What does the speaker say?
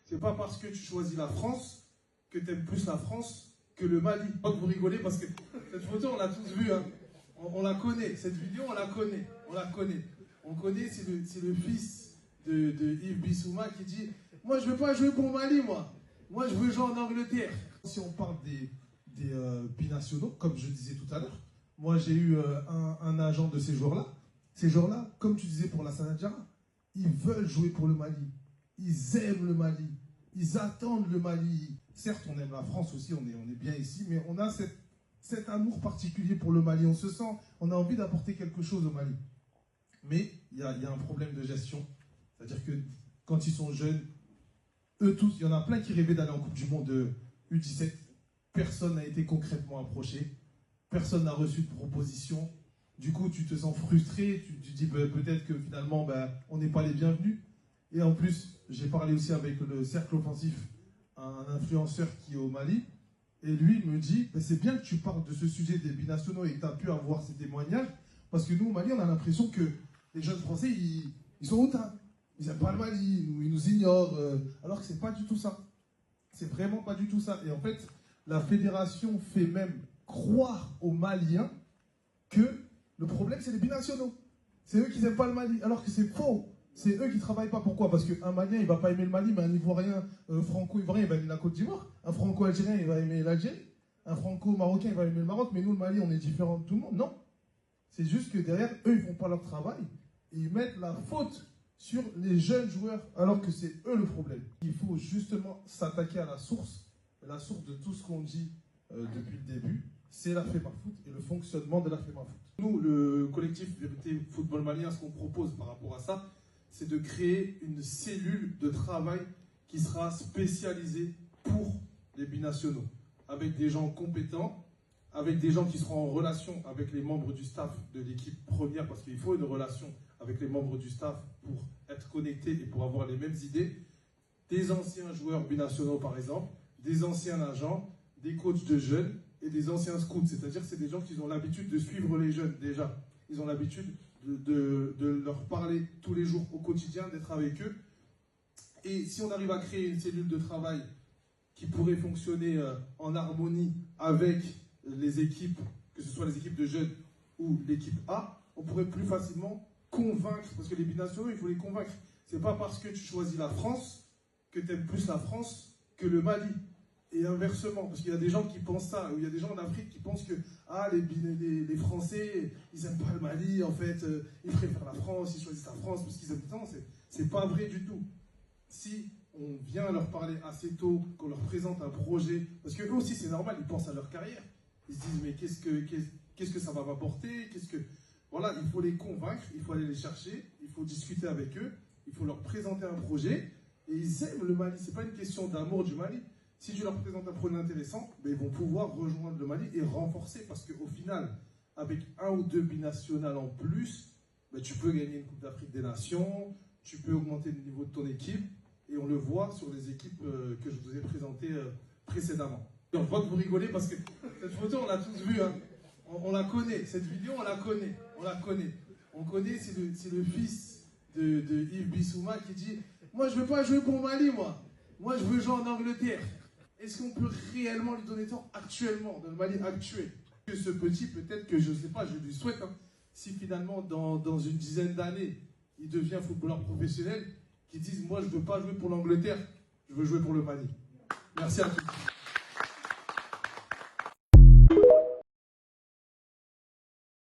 C'est pas parce que tu choisis la France que tu aimes plus la France que le Mali. Pas que vous rigolez parce que cette photo, on l'a tous vue. Hein. On la connaît. Cette vidéo, on la connaît. On la connaît. On connaît, c'est le fils de Yves Bissouma qui dit « Moi, je veux pas jouer pour le Mali, moi. Moi, je veux jouer en Angleterre. » Si on parle des binationaux, comme je disais tout à l'heure, moi, j'ai eu un agent de ces joueurs-là. Ces joueurs-là, comme tu disais pour la Sanadjara, ils veulent jouer pour le Mali. Ils aiment le Mali. Ils attendent le Mali. Certes, on aime la France aussi, on est bien ici, mais on a cet amour particulier pour le Mali. On se sent, on a envie d'apporter quelque chose au Mali. Mais il y a un problème de gestion. C'est-à-dire que quand ils sont jeunes, eux tous, il y en a plein qui rêvaient d'aller en Coupe du Monde U17. Personne n'a été concrètement approché. Personne n'a reçu de proposition. Du coup, tu te sens frustré. Tu dis peut-être que finalement, on n'est pas les bienvenus. Et en plus, j'ai parlé aussi avec le cercle offensif, un influenceur qui est au Mali. Et lui me dit, c'est bien que tu parles de ce sujet des binationaux et que tu as pu avoir ces témoignages. Parce que nous, au Mali, on a l'impression que les jeunes Français, ils sont hautains. Ils n'aiment pas le Mali, ils nous ignorent. Alors que ce n'est pas du tout ça. C'est vraiment pas du tout ça. Et en fait, la fédération fait même croire aux Maliens que le problème, c'est les binationaux. C'est eux qui n'aiment pas le Mali. Alors que c'est faux. C'est eux qui ne travaillent pas. Pourquoi? Parce qu'un Malien, il ne va pas aimer le Mali, mais un Ivoirien franco-ivoirien, il va aimer la Côte d'Ivoire. Un franco-algérien, il va aimer l'Algérie. Un franco-marocain, il va aimer le Maroc. Mais nous, le Mali, on est différents de tout le monde. Non. C'est juste que derrière, eux, ils ne font pas leur travail. Et ils mettent la faute sur les jeunes joueurs, alors que c'est eux le problème. Il faut justement s'attaquer à la source. Et la source de tout ce qu'on dit depuis le début, c'est la FEMAFoot et le fonctionnement de la FEMAFoot. Nous, le collectif Vérité Football Malien, ce qu'on propose par rapport à ça, c'est de créer une cellule de travail qui sera spécialisée pour les binationaux, avec des gens compétents, avec des gens qui seront en relation avec les membres du staff de l'équipe première, parce qu'il faut une relation avec les membres du staff pour être connectés et pour avoir les mêmes idées, des anciens joueurs binationaux par exemple, des anciens agents, des coachs de jeunes et des anciens scouts, c'est-à-dire que c'est des gens qui ont l'habitude de suivre les jeunes déjà, ils ont l'habitude de leur parler tous les jours au quotidien, d'être avec eux. Et si on arrive à créer une cellule de travail qui pourrait fonctionner en harmonie avec les équipes, que ce soit les équipes de jeunes ou l'équipe A, on pourrait plus facilement convaincre, parce que les binationaux, il faut les convaincre. C'est pas parce que tu choisis la France que tu aimes plus la France que le Mali. Et inversement, parce qu'il y a des gens qui pensent ça, ou il y a des gens en Afrique qui pensent que les Français, ils n'aiment pas le Mali, en fait, ils préfèrent la France, ils choisissent la France parce qu'ils aiment le temps. C'est pas vrai du tout. Si on vient leur parler assez tôt, qu'on leur présente un projet, parce qu'eux aussi c'est normal, ils pensent à leur carrière. Ils se disent mais qu'est-ce que ça va m'apporter, Voilà, il faut les convaincre, il faut aller les chercher, il faut discuter avec eux, il faut leur présenter un projet, et ils aiment le Mali, c'est pas une question d'amour du Mali. Si tu leur présentes un projet intéressant, ils vont pouvoir rejoindre le Mali et renforcer, parce qu'au final, avec un ou deux binationales en plus, tu peux gagner une Coupe d'Afrique des Nations, tu peux augmenter le niveau de ton équipe, et on le voit sur les équipes que je vous ai présentées précédemment. Et on voit que vous rigolez parce que cette photo, on l'a tous vue, hein. On la connaît, cette vidéo, on la connaît. On connaît, c'est le fils de Yves Bissouma qui dit « Moi, je veux pas jouer pour le Mali, moi. Moi, je veux jouer en Angleterre. » Est-ce qu'on peut réellement lui donner tort actuellement, dans le Mali actuel? Que ce petit, peut-être que, je sais pas, je lui souhaite, hein, si finalement, dans une dizaine d'années, il devient footballeur professionnel, qui dise « Moi, je veux pas jouer pour l'Angleterre, je veux jouer pour le Mali. » Merci à tous.